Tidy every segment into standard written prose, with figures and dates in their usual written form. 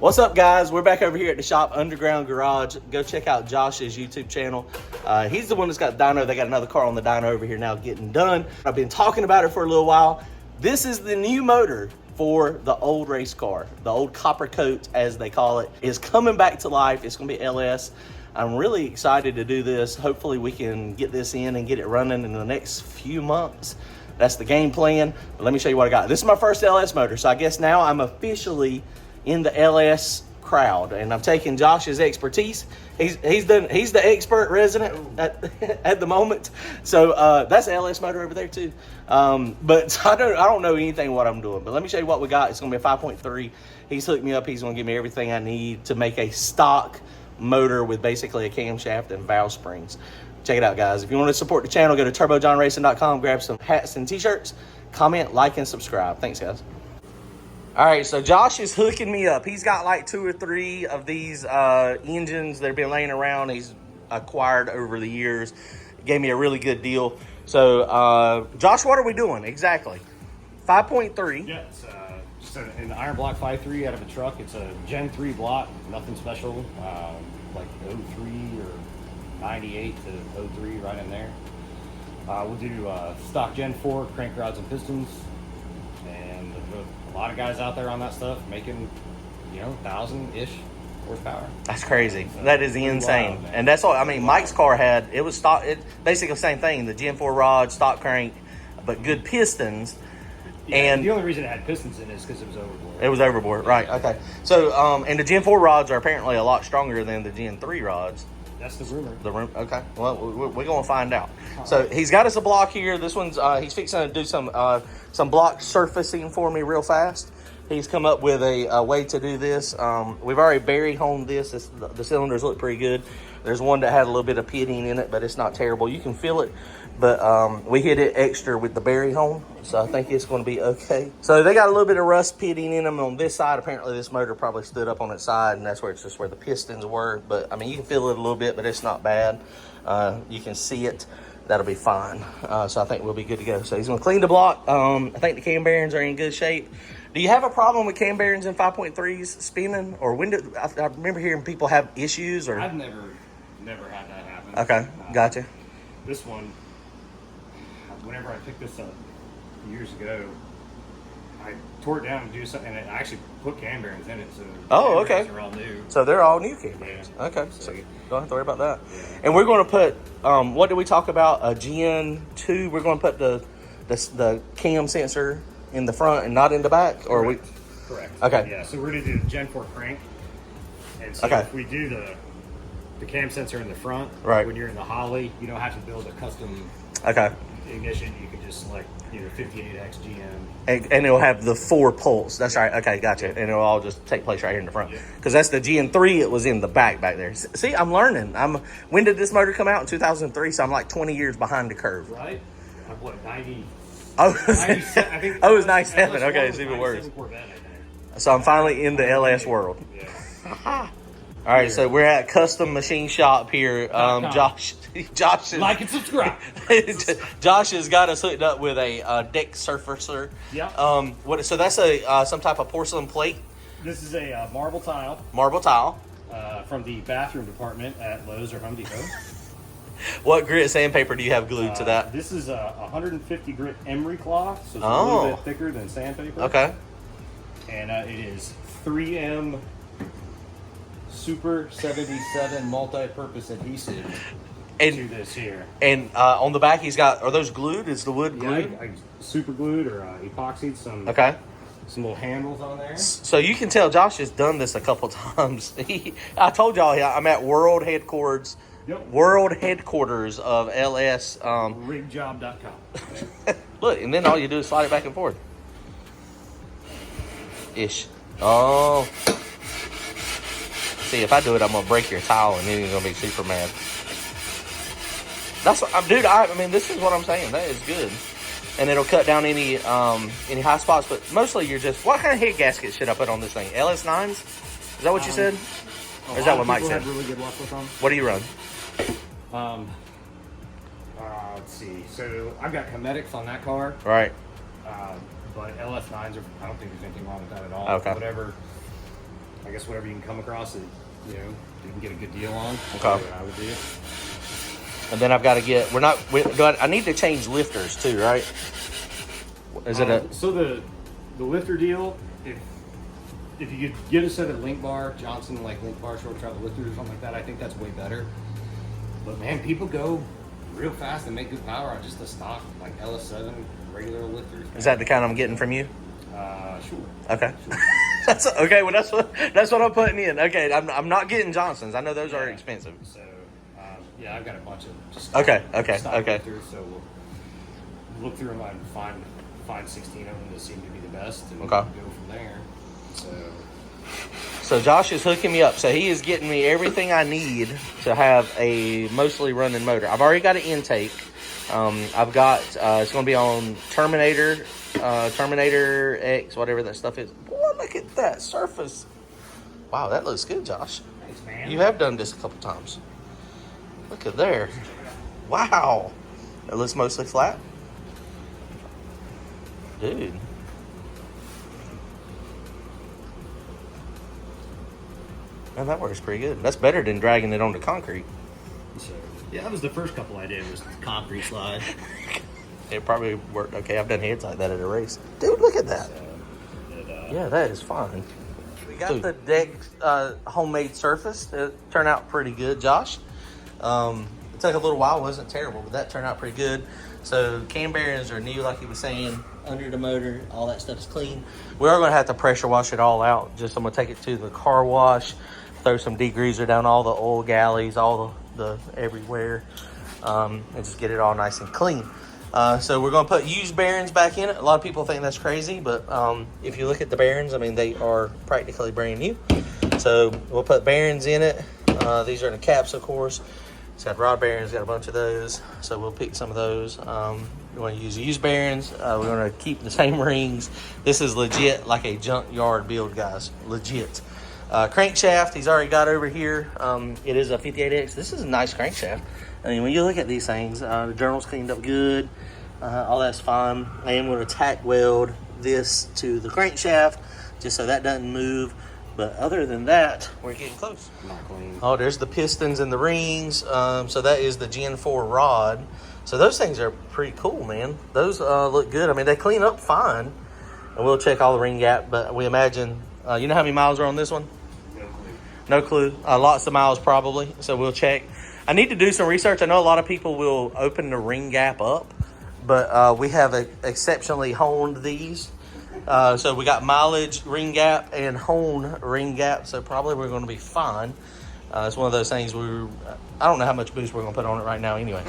What's up, guys? We're back over here at the shop, Underground Garage. Go check out Josh's YouTube channel. He's the one that's got the dyno. They got another car on the dyno over here now getting done. I've been talking about it for a little while. This is the new motor for the old race car. The old copper coat, as they call it, is coming back to life. It's gonna be LS. I'm really excited to do this. Hopefully we can get this in and get it running in the next few months. That's the game plan. But let me show you what I got. This is my first LS motor, so I guess now I'm officially in the LS crowd, and I'm taking Josh's expertise. He's the expert resident at the moment. So that's an LS motor over there too. But I don't know anything what I'm doing. But let me show you what we got. It's gonna be a 5.3. He's hooked me up. He's gonna give me everything I need to make a stock motor with basically a camshaft and valve springs. Check it out, guys. If you want to support the channel, go to turbojohnracing.com, grab some hats and t-shirts, comment, like, and subscribe. Thanks, guys. All right, so Josh is hooking me up. He's got like 2 or 3 of these engines that have been laying around. He's acquired over the years. He gave me a really good deal. So, Josh, what are we doing exactly? 5.3. Yeah, it's just an iron block 5.3 out of a truck. It's a Gen 3 block, nothing special, like 03 or 98 to 03, right in there. We'll do stock Gen 4 crank rods and pistons. And a lot of guys out there on that stuff making, 1,000-ish horsepower. That's crazy. That is insane. Wild, and that's all. I mean, Mike's car it was stock. It basically the same thing. The Gen 4 rod, stock crank, but good pistons. Yeah, and the only reason it had pistons in it is because it was overboard. It was overboard, right? Okay. So, and the Gen 4 rods are apparently a lot stronger than the Gen 3 rods. That's the rumor. Okay. Well, we're going to find out. So he's got us a block here. This one's he's fixing to do some block surfacing for me real fast. He's come up with a way to do this. We've already berry honed this. The cylinders look pretty good. There's one that had a little bit of pitting in it, but it's not terrible. You can feel it. But we hit it extra with the berry hone, so I think it's going to be okay. So they got a little bit of rust pitting in them on this side. Apparently this motor probably stood up on its side, and that's where it's just where the pistons were. But I mean, you can feel it a little bit, but it's not bad. You can see it. That'll be fine. So I think we'll be good to go. So he's going to clean the block. I think the cam bearings are in good shape. Do you have a problem with cam bearings in 5.3s spinning, or when did I remember hearing people have issues? Or I've never had that happen. Okay, gotcha. This one, whenever I picked this up years ago, I tore it down to do something, and I actually put cam bearings in it. So okay. They're all new. So they're all new cam bearings. Yeah. Okay, so you don't have to worry about that. Yeah. And we're going to put what did we talk about? A Gen 2. We're going to put the cam sensor in the front and not in the back, or Correct. Correct. Okay. Yeah. So we're going to do the Gen 4 crank, and so if we do the cam sensor in the front, right, when you're in the Holly, you don't have to build a custom ignition. You can just select 58X GM, and it'll have the 4 pulse. That's right. Okay, gotcha. And it'll all just take place right here in the front, because that's the Gen 3. It was in the back there. See, I'm learning. When did this motor come out? In 2003. So I'm like 20 years behind the curve. Right. What, 90? Oh, 97, I think. Oh, it was 97. Okay, it's even worse. Corvette, I think. So I'm finally in the LS world. Yeah. All right, so we're at Custom Machine Shop here. Josh is, like and subscribe. Josh has got us hooked up with a deck surfacer. Yeah. So that's a some type of porcelain plate. This is a marble tile. Marble tile. From the bathroom department at Lowe's or Home Depot. What grit sandpaper do you have glued to that? This is a 150 grit emery cloth, so it's a little bit thicker than sandpaper. Okay. And it is 3M Super 77 multi-purpose adhesive to this here. And on the back, he's got, are those glued? Is the wood glued? I super glued or epoxied some little handles on there. So you can tell Josh has done this a couple times. I told y'all I'm at World Headquarters Yep. world headquarters of LS. Rigjob.com. Look, and then all you do is slide it back and forth. Ish. Oh. See, if I do it, I'm gonna break your towel, and then you're gonna be super mad. That's what, dude. I mean, this is what I'm saying. That is good, and it'll cut down any high spots. But mostly, you're just what kind of head gasket should I put on this thing? LS9s? Is that what you said? Or is that what Mike said? Really good luck with them. What do you run? Let's see. So I've got Cometics on that car. Right. But LS9s are. I don't think there's anything wrong with that at all. Okay. Whatever. I guess whatever you can come across that you can get a good deal on. Okay. That's what I would do. And then I've got to get. I need to change lifters too, right? Is it a? So the lifter deal, if you could get a set of link bar, Johnson like link bar short travel lifters or something like that, I think that's way better. But man, people go real fast and make good power on just the stock like LS7 regular lifters. Is that the kind I'm getting from you? Sure. Okay. That's okay. Well, that's what I'm putting in. Okay, I'm not getting Johnsons. I know those are expensive. So yeah, I've got a bunch of just Okay. lifters, so we'll look through them and find 16 of them that seem to be the best, and go from there. So Josh is hooking me up. So he is getting me everything I need to have a mostly running motor. I've already got an intake. I've got it's going to be on Terminator X, whatever that stuff is. Boy, look at that surface. Wow, that looks good, Josh. Thanks, man. You have done this a couple times. Look at there. Wow. It looks mostly flat. Dude. Man, that works pretty good. That's better than dragging it onto concrete. So, yeah, that was the first couple I did was concrete slide. It probably worked okay. I've done heads like that at a race. Dude, look at that. Yeah, that is fine. We got the deck homemade surface. It turned out pretty good, Josh. It took a little while. It wasn't terrible, but that turned out pretty good. So cam bearings are new, like he was saying, under the motor. All that stuff is clean. We are going to have to pressure wash it all out. I'm going to take it to the car wash, throw some degreaser down all the oil galleys, all the everywhere, and just get it all nice and clean. So we're going to put used bearings back in it. A lot of people think that's crazy, but if you look at the bearings, I mean, they are practically brand new. So we'll put bearings in it. These are in the caps, of course. It's got rod bearings, got a bunch of those. So we'll pick some of those. We're going to use used bearings. We're going to keep the same rings. This is legit like a junkyard build, guys. Legit. Crankshaft, he's already got over here. It is a 58X. This is a nice crankshaft. I mean, when you look at these things, the journal's cleaned up good. All that's fine. I am going to tack weld this to the crankshaft just so that doesn't move. But other than that, we're getting close. Not clean. Oh, there's the pistons and the rings. So that is the Gen 4 rod. So those things are pretty cool, man. Those look good. I mean, they clean up fine. And we'll check all the ring gap. But we imagine, you know how many miles are on this one? No clue. Lots of miles probably. So we'll check. I need to do some research. I know a lot of people will open the ring gap up. But we have exceptionally honed these. So we got mileage ring gap and hone ring gap. So probably we're going to be fine. It's one of those things I don't know how much boost we're going to put on it right now anyway.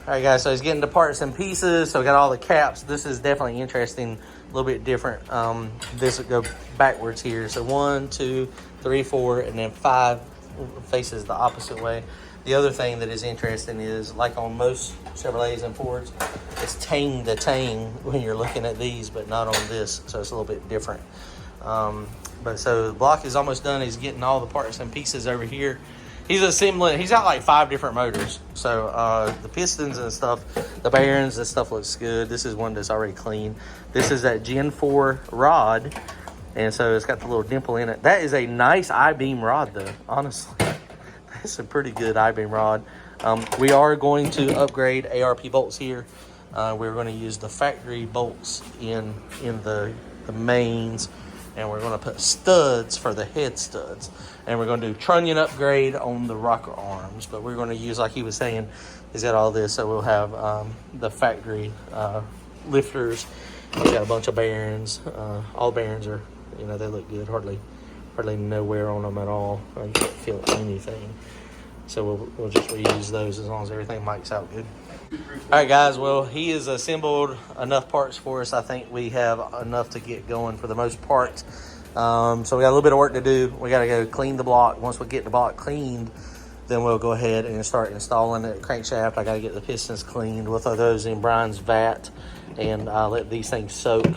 All right, guys. So he's getting the parts and pieces. So we got all the caps. This is definitely interesting. A little bit different. This would go backwards here. So 1, 2, 3, 4, and then 5 faces the opposite way. The other thing that is interesting is, like on most Chevrolets and Fords, it's tang to tang when you're looking at these, but not on this, so it's a little bit different. But so the block is almost done. He's getting all the parts and pieces over here. He's assembling. He's got like 5 different motors. So the pistons and stuff, the bearings, this stuff looks good. This is one that's already clean. This is that Gen 4 rod, and so it's got the little dimple in it. That is a nice I-beam rod, though, honestly. It's a pretty good I-beam rod. We are going to upgrade ARP bolts here. We're going to use the factory bolts in the mains, and we're going to put studs for the head studs. And we're going to do trunnion upgrade on the rocker arms. But we're going to use, like he was saying, he's got all this, so we'll have the factory lifters. He's got a bunch of bearings. All bearings are, they look good. Hardly no wear on them at all. You can't feel anything. So we'll just reuse those as long as everything mics out good. All right, guys. Well, he has assembled enough parts for us. I think we have enough to get going for the most part. So we got a little bit of work to do. We got to go clean the block. Once we get the block cleaned, then we'll go ahead and start installing the crankshaft. I got to get the pistons cleaned. We'll throw those in Brian's vat and let these things soak.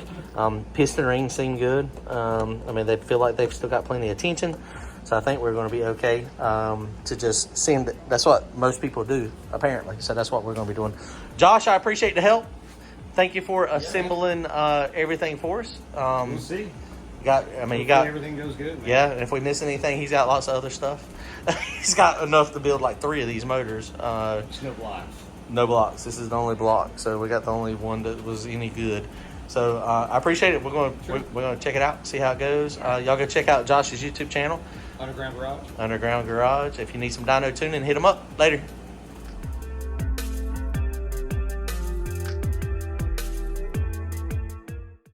Piston rings seem good. I mean, they feel like they've still got plenty of tension. So I think we're going to be okay to just send it. That's what most people do, apparently. So that's what we're going to be doing. Josh, I appreciate the help. Thank you for assembling everything for us. We'll see. You got everything goes good, man. Yeah, and if we miss anything, he's got lots of other stuff. He's got enough to build like 3 of these motors. It's no blocks. No blocks. This is the only block, so we got the only one that was any good. So I appreciate it. We're going to check it out, see how it goes. Y'all go check out Josh's YouTube channel, Underground Garage. Underground Garage. If you need some dyno tuning, hit him up. Later.